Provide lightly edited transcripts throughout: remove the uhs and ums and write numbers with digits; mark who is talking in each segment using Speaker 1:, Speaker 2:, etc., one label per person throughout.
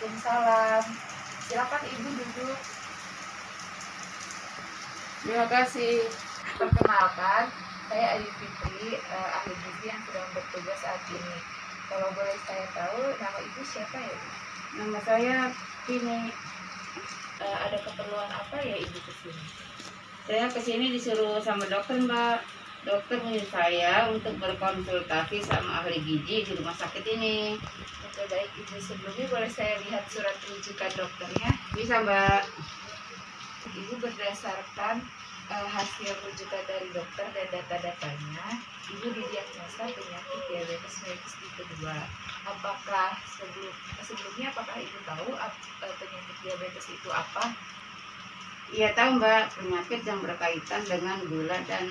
Speaker 1: Waalaikumsalam. Silakan Ibu duduk.
Speaker 2: Terima kasih.
Speaker 1: Perkenalkan, saya Ayu Fitri, ahli gizi yang sedang bertugas saat ini. Kalau boleh saya tahu, nama Ibu siapa ya, Bu?
Speaker 2: Nama saya Tini.
Speaker 1: Ada keperluan apa ya Ibu kesini?
Speaker 2: Saya kesini disuruh sama dokter, Mbak. Dokter menyuruh saya untuk berkonsultasi sama ahli gizi di rumah sakit ini.
Speaker 1: Oke, baik Ibu. Sebelumnya boleh saya lihat surat rujukan dokternya?
Speaker 2: Bisa, Mbak?
Speaker 1: Ibu berdasarkan hasil rujukan dari dokter dan data-datanya, Ibu didiagnosa penyakit diabetes mellitus tipe 2. Apakah sebelumnya Ibu tahu penyakit diabetes itu apa?
Speaker 2: Iya tahu, Mbak. Penyakit yang berkaitan dengan gula dan...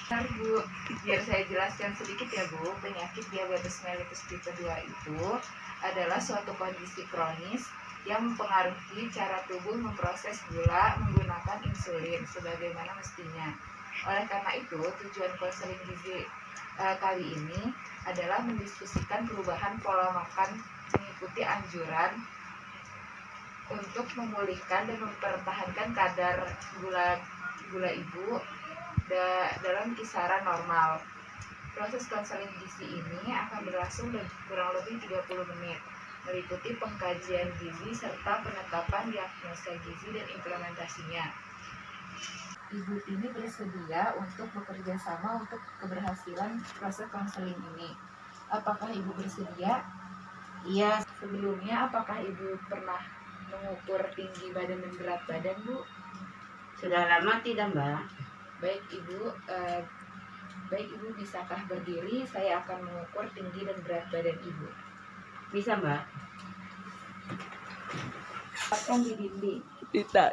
Speaker 1: Bentar, Bu, biar saya jelaskan sedikit ya, Bu. Penyakit diabetes mellitus tipe 2 itu adalah suatu kondisi kronis yang mempengaruhi cara tubuh memproses gula menggunakan insulin sebagaimana mestinya. Oleh karena itu, tujuan konseling gizi kali ini adalah mendiskusikan perubahan pola makan mengikuti anjuran untuk memulihkan dan mempertahankan kadar gula Ibu dalam kisaran normal. Proses konseling gizi ini akan berlangsung kurang lebih 30 menit, meliputi pengkajian gizi serta penetapan diagnosa gizi dan implementasinya. Ibu ini bersedia untuk bekerja sama untuk keberhasilan proses konseling ini. Apakah Ibu bersedia?
Speaker 2: Iya,
Speaker 1: Sebelumnya, apakah Ibu pernah mengukur tinggi badan dan berat badan, Bu?
Speaker 2: sudah lama tidak, Mbak?
Speaker 1: Baik Ibu, bisakah berdiri? Saya akan mengukur tinggi dan berat badan Ibu.
Speaker 2: Bisa, Mbak?
Speaker 1: Akan di dinding.
Speaker 2: Bisa.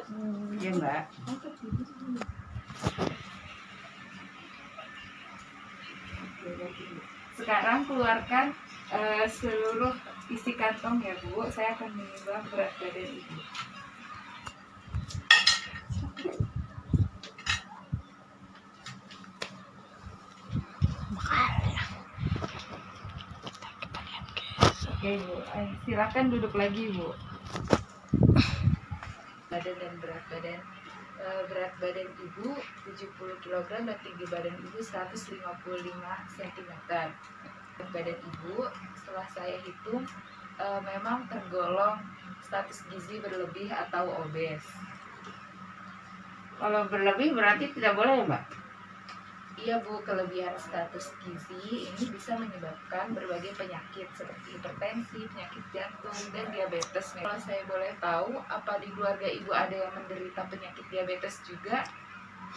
Speaker 2: Iya, Mbak.
Speaker 1: Sekarang keluarkan seluruh isi kantong ya, Bu. Saya akan menimbang berat badan Ibu. Oke, Bu. Silakan duduk lagi, Bu. Badan dan berat badan. Berat badan Ibu 70 kg dan tinggi badan Ibu 155 cm. Badan Ibu setelah saya hitung memang tergolong status gizi berlebih atau obes.
Speaker 2: Kalau berlebih berarti tidak boleh, Mbak?
Speaker 1: Iya, Bu, kelebihan status gizi ini bisa menyebabkan berbagai penyakit seperti hipertensi, penyakit jantung, dan diabetes. Kalau saya boleh tahu, apa di keluarga Ibu ada yang menderita penyakit diabetes juga?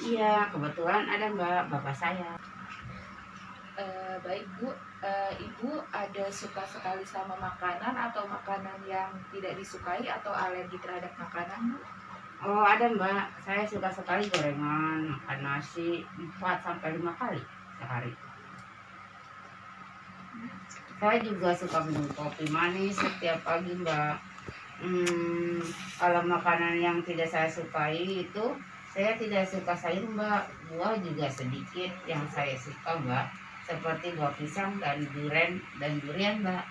Speaker 2: Iya, kebetulan ada, Mbak. Bapak saya.
Speaker 1: Baik, Bu. Ibu ada suka sekali sama makanan atau makanan yang tidak disukai atau alergi terhadap makanan, Bu?
Speaker 2: Oh, ada, Mbak. Saya suka sekali gorengan, makan nasi 4-5 kali sehari. Saya juga suka minum kopi manis setiap pagi, Mbak. Kalau makanan yang tidak saya sukai itu, saya tidak suka sayur, Mbak. Buah juga sedikit yang saya suka, Mbak. Seperti buah pisang dan durian, Mbak.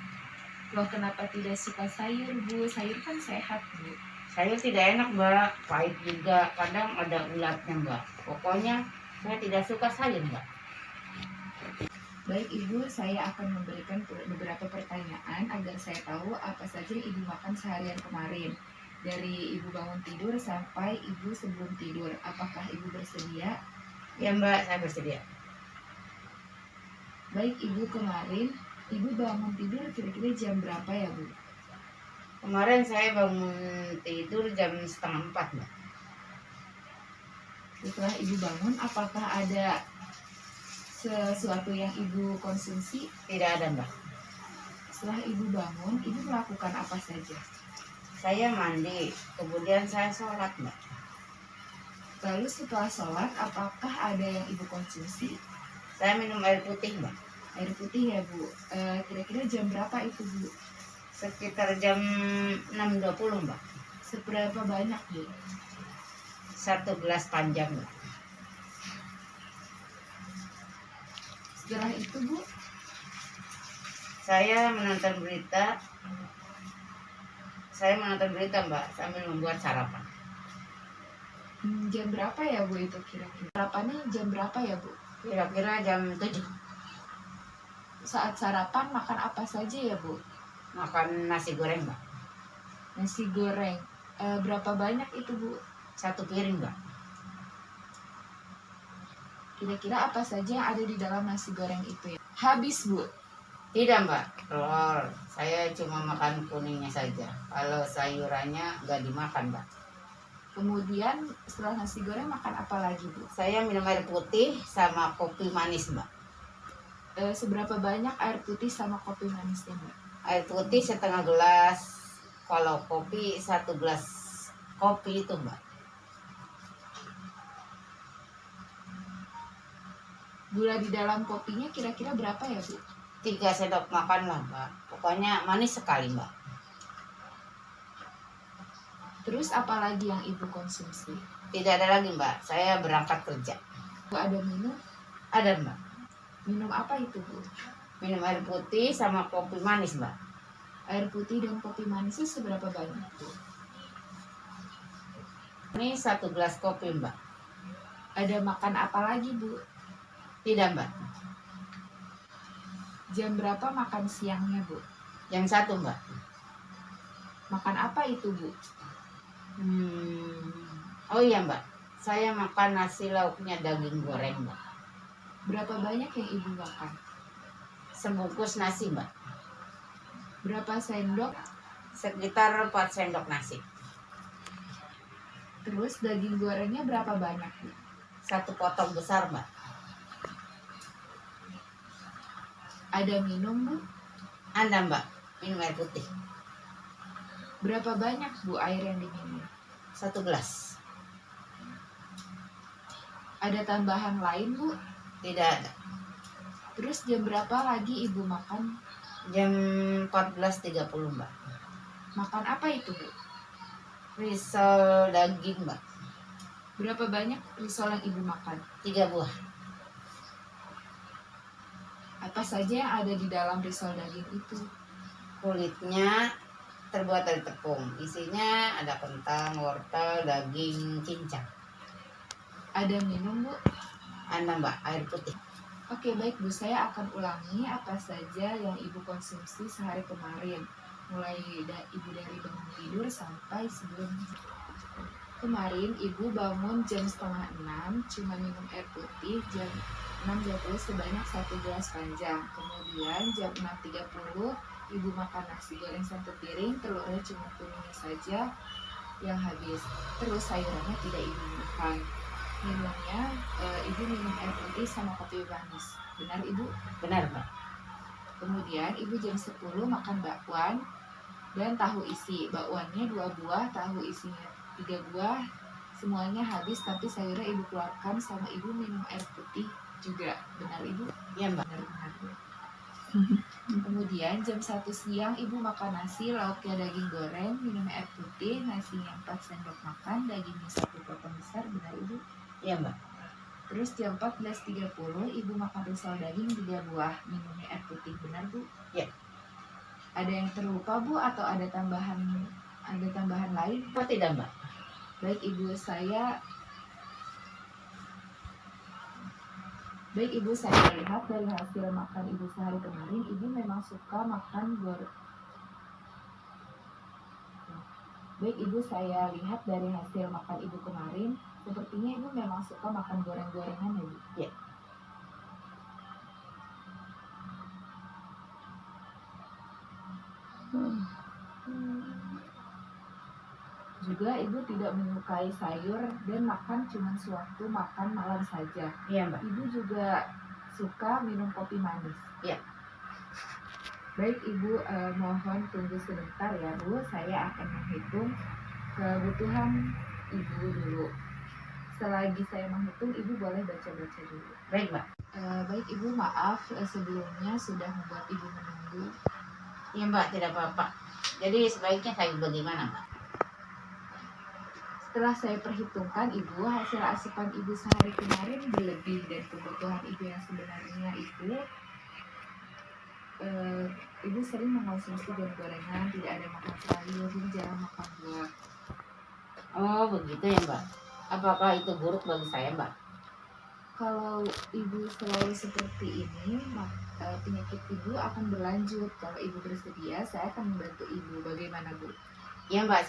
Speaker 1: Loh, kenapa tidak suka sayur, Bu? Sayur kan sehat, Bu.
Speaker 2: Sayur tidak enak, Mbak. Pahit juga. Kadang ada ulatnya, Mbak. Pokoknya saya tidak suka sayur, Mbak.
Speaker 1: Baik, Ibu, saya akan memberikan beberapa pertanyaan agar saya tahu apa saja Ibu makan seharian kemarin. Dari Ibu bangun tidur sampai Ibu sebelum tidur. Apakah Ibu bersedia?
Speaker 2: Ya, Mbak, saya bersedia.
Speaker 1: Baik, Ibu, kemarin Ibu bangun tidur kira-kira jam berapa ya, Bu?
Speaker 2: Kemarin saya bangun tidur jam 3:30, Mbak.
Speaker 1: Setelah Ibu bangun, apakah ada sesuatu yang Ibu konsumsi?
Speaker 2: Tidak ada, Mbak.
Speaker 1: Setelah Ibu bangun, Ibu melakukan apa saja?
Speaker 2: Saya mandi, kemudian saya sholat, Mbak.
Speaker 1: Lalu setelah sholat, apakah ada yang Ibu konsumsi?
Speaker 2: Saya minum air putih, Mbak.
Speaker 1: Air putih ya, Bu. Kira-kira jam berapa itu, Bu?
Speaker 2: Sekitar jam 6.20, Mbak.
Speaker 1: Seberapa banyak, Bu?
Speaker 2: 1 gelas panjang, Mbak.
Speaker 1: Setelah itu, Bu?
Speaker 2: Saya menonton berita. Saya menonton berita Mbak sambil membuat sarapan.
Speaker 1: Jam berapa ya Bu itu kira-kira? Sarapannya jam berapa ya Bu?
Speaker 2: Kira-kira jam 7.
Speaker 1: Saat sarapan makan apa saja ya Bu?
Speaker 2: Makan nasi goreng Mbak.
Speaker 1: Nasi goreng. Berapa banyak itu Bu?
Speaker 2: 1 piring Mbak.
Speaker 1: Kira-kira apa saja yang ada di dalam nasi goreng itu ya? Habis Bu?
Speaker 2: Tidak Mbak, telur. Saya cuma makan kuningnya saja. Kalau sayurannya nggak dimakan Mbak.
Speaker 1: Kemudian setelah nasi goreng makan apa lagi Bu?
Speaker 2: Saya minum air putih sama kopi manis Mbak.
Speaker 1: Seberapa banyak air putih sama kopi manisnya Mbak?
Speaker 2: Air putih setengah gelas. Kalau kopi 1 gelas kopi itu Mbak.
Speaker 1: Gula di dalam kopinya kira-kira berapa ya Bu?
Speaker 2: 3 sendok makan lah Mbak. Pokoknya manis sekali Mbak.
Speaker 1: Terus apa lagi yang Ibu konsumsi?
Speaker 2: Tidak ada lagi Mbak. Saya berangkat kerja.
Speaker 1: Bu, ada minum?
Speaker 2: Ada Mbak.
Speaker 1: Minum apa itu Bu?
Speaker 2: Minum air putih sama kopi manis Mbak.
Speaker 1: Air putih dan kopi manisnya seberapa banyak Bu?
Speaker 2: Ini 1 gelas kopi Mbak.
Speaker 1: Ada makan apa lagi Bu?
Speaker 2: Tidak Mbak.
Speaker 1: Jam berapa makan siangnya Bu?
Speaker 2: Jam 1 Mbak.
Speaker 1: Makan apa itu Bu?
Speaker 2: Oh iya Mbak. Saya makan nasi lauknya daging goreng Mbak.
Speaker 1: Berapa banyak yang Ibu makan?
Speaker 2: Sebungkus nasi Mbak.
Speaker 1: Berapa sendok?
Speaker 2: Sekitar 4 sendok nasi.
Speaker 1: Terus daging gorengnya berapa banyak Bu?
Speaker 2: 1 potong besar Mbak.
Speaker 1: Ada minum Bu?
Speaker 2: Anda Mbak. Minum air putih.
Speaker 1: Berapa banyak Bu air yang diminum?
Speaker 2: 1 gelas.
Speaker 1: Ada tambahan lain Bu?
Speaker 2: Tidak ada.
Speaker 1: Terus jam berapa lagi Ibu makan?
Speaker 2: Jam 14.30 Mbak.
Speaker 1: Makan apa itu Bu?
Speaker 2: Risol daging Mbak.
Speaker 1: Berapa banyak risol yang Ibu makan?
Speaker 2: 3 buah.
Speaker 1: Apa saja yang ada di dalam risol daging itu?
Speaker 2: Kulitnya terbuat dari tepung. Isinya ada kentang, wortel, daging cincang.
Speaker 1: Ada minum Bu?
Speaker 2: Anda Mbak, air putih.
Speaker 1: Oke baik Bu, saya akan ulangi apa saja yang Ibu konsumsi sehari kemarin. Mulai Ibu dari bangun tidur sampai sebelum. Kemarin Ibu bangun jam 5:30, cuma minum air putih. Jam 6.30 sebanyak 1 gelas panjang. Kemudian jam 6.30 Ibu makan nasi goreng 1 piring, telurnya cuma kuningnya saja yang habis. Terus sayurannya tidak Ibu makan. Minumnya Ibu minum air putih sama kopi manis. Benar Ibu?
Speaker 2: Benar Mbak.
Speaker 1: Kemudian Ibu jam 10 makan bakwan dan tahu isi. Bakwannya 2 buah, tahu isinya 3 buah. Semuanya habis, tapi sayurnya Ibu keluarkan sama Ibu minum air putih juga. Benar Ibu?
Speaker 2: Iya Mbak.
Speaker 1: Benar. Kemudian jam 1 siang Ibu makan nasi, lauknya daging goreng, minum air putih, nasinya 4 sendok makan, dagingnya 1 potong besar. Benar Ibu?
Speaker 2: Iya Mbak.
Speaker 1: Terus jam 14.30 Ibu makan risol daging 3 buah, minumnya air putih. Benar Bu?
Speaker 2: Iya.
Speaker 1: Ada yang terlupa Bu atau ada tambahan lain?
Speaker 2: Oh tidak Mbak.
Speaker 1: Baik Ibu, saya lihat dari hasil makan Ibu sehari kemarin, Ibu memang suka makan Baik Ibu, saya lihat dari hasil makan Ibu kemarin, sepertinya Ibu memang suka makan goreng-gorengan ya Bu?
Speaker 2: Iya.
Speaker 1: Juga Ibu tidak menyukai sayur dan makan cuma sewaktu makan malam saja.
Speaker 2: Iya Mbak.
Speaker 1: Ibu juga suka minum kopi manis.
Speaker 2: Iya.
Speaker 1: Baik Ibu, mohon tunggu sebentar ya Bu. Saya akan menghitung kebutuhan Ibu dulu. Selagi saya menghitung, Ibu boleh baca-baca dulu.
Speaker 2: Baik Mbak.
Speaker 1: Baik Ibu, maaf sebelumnya sudah membuat Ibu menunggu.
Speaker 2: Iya Mbak, tidak apa-apa. Jadi sebaiknya saya bagaimana Mbak?
Speaker 1: Setelah saya perhitungkan Ibu, hasil asupan Ibu sehari kemarin berlebih dari kebutuhan Ibu yang sebenarnya itu eh, ibu sering mengonsumsi gorengan, tidak ada makan sayur, ibu jarang makan buah.
Speaker 2: Oh begitu ya Mbak. Apakah itu buruk bagi saya Mbak?
Speaker 1: Kalau ibu selalu seperti ini, penyakit ibu akan berlanjut. Kalau ibu bersedia, saya akan membantu ibu. Bagaimana Bu?
Speaker 2: Ya Mbak,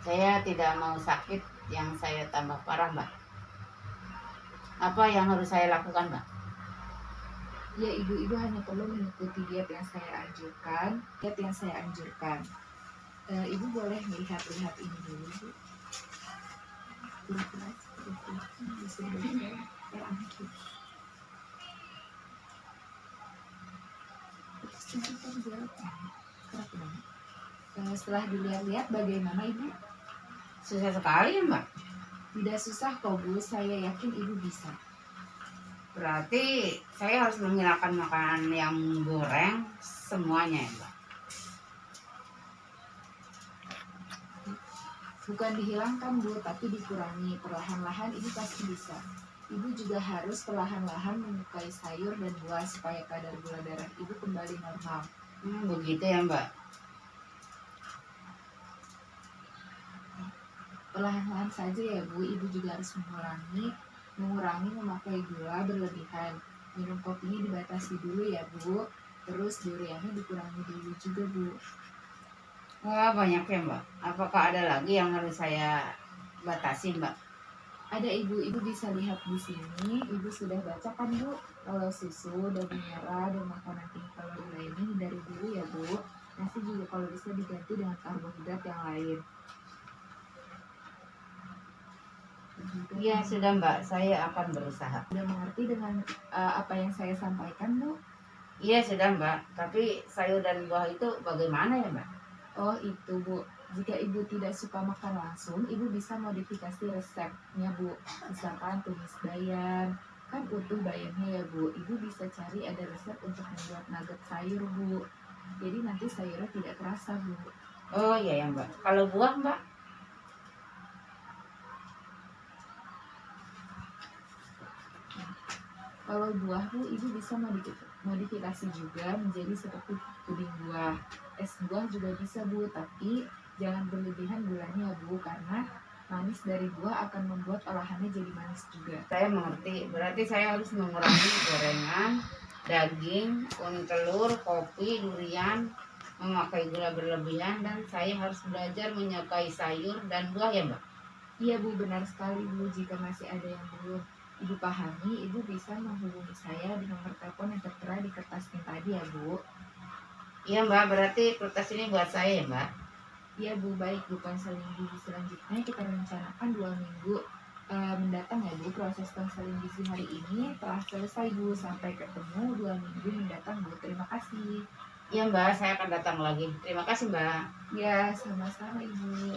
Speaker 2: saya tidak mau sakit yang saya tambah parah Mbak. Apa yang harus saya lakukan Mbak?
Speaker 1: Ya ibu hanya perlu mengikuti diet yang saya anjurkan. Ibu boleh melihat-lihat ini dulu Bu. Setelah dilihat-lihat bagaimana ibu?
Speaker 2: Susah sekali ya Mbak.
Speaker 1: Tidak susah kok Bu, saya yakin ibu bisa.
Speaker 2: Berarti saya harus menghilangkan makanan yang goreng semuanya ya Mbak.
Speaker 1: Bukan dihilangkan Bu, tapi dikurangi. Perlahan-lahan ibu pasti bisa. Ibu juga harus perlahan-lahan menyukai sayur dan buah supaya kadar gula darah ibu kembali normal.
Speaker 2: Begitu ya Mbak.
Speaker 1: Perlahan-lahan saja ya Bu, ibu juga harus mengurangi memakai gula berlebihan. Minum kopinya dibatasi dulu ya Bu. Terus duriannya dikurangi dulu juga Bu.
Speaker 2: Wah banyak ya Mbak. Apakah ada lagi yang harus saya batasi Mbak?
Speaker 1: Ada ibu bisa lihat di sini. Ibu sudah baca kan Bu? Kalau susu, daging merah, dan makanan tinggi kalori lainnya hindari dulu ya Bu. Nasi juga kalau bisa diganti dengan karbohidrat yang lain.
Speaker 2: Iya sudah Mbak, saya akan berusaha.
Speaker 1: Sudah mengerti dengan apa yang saya sampaikan Bu?
Speaker 2: Iya sudah Mbak, tapi sayur dan buah itu bagaimana ya Mbak?
Speaker 1: Oh itu Bu, jika ibu tidak suka makan langsung, ibu bisa modifikasi resepnya Bu. Misalkan tumis bayam, kan utuh bayamnya ya Bu. Ibu bisa cari ada resep untuk membuat nugget sayur Bu. Jadi nanti sayurnya tidak kerasa Bu.
Speaker 2: Oh iya ya Mbak, kalau buah Mbak?
Speaker 1: Kalau buah Bu, ibu bisa modifikasi juga menjadi seperti puding buah. Es buah juga bisa Bu, tapi jangan berlebihan gulanya Bu, karena manis dari buah akan membuat olahannya jadi manis juga.
Speaker 2: Saya mengerti, berarti saya harus mengurangi gorengan, daging, kuning telur, kopi, durian, memakai gula berlebihan, dan saya harus belajar menyukai sayur dan buah ya Mbak?
Speaker 1: Iya Bu, benar sekali Bu. Jika masih ada yang belum Ibu pahami, Ibu bisa menghubungi saya di nomor telepon yang tertera di kertas ini tadi ya Bu.
Speaker 2: Iya Mbak, berarti kertas ini buat saya ya Mbak?
Speaker 1: Iya Bu, baik Bu. Konseling gizi selanjutnya kita rencanakan 2 minggu mendatang ya Bu. Proses konseling gizi hari ini telah selesai Bu. Sampai ketemu 2 minggu mendatang Bu. Terima kasih.
Speaker 2: Iya Mbak, saya akan datang lagi. Terima kasih Mbak.
Speaker 1: Ya, sama-sama Ibu.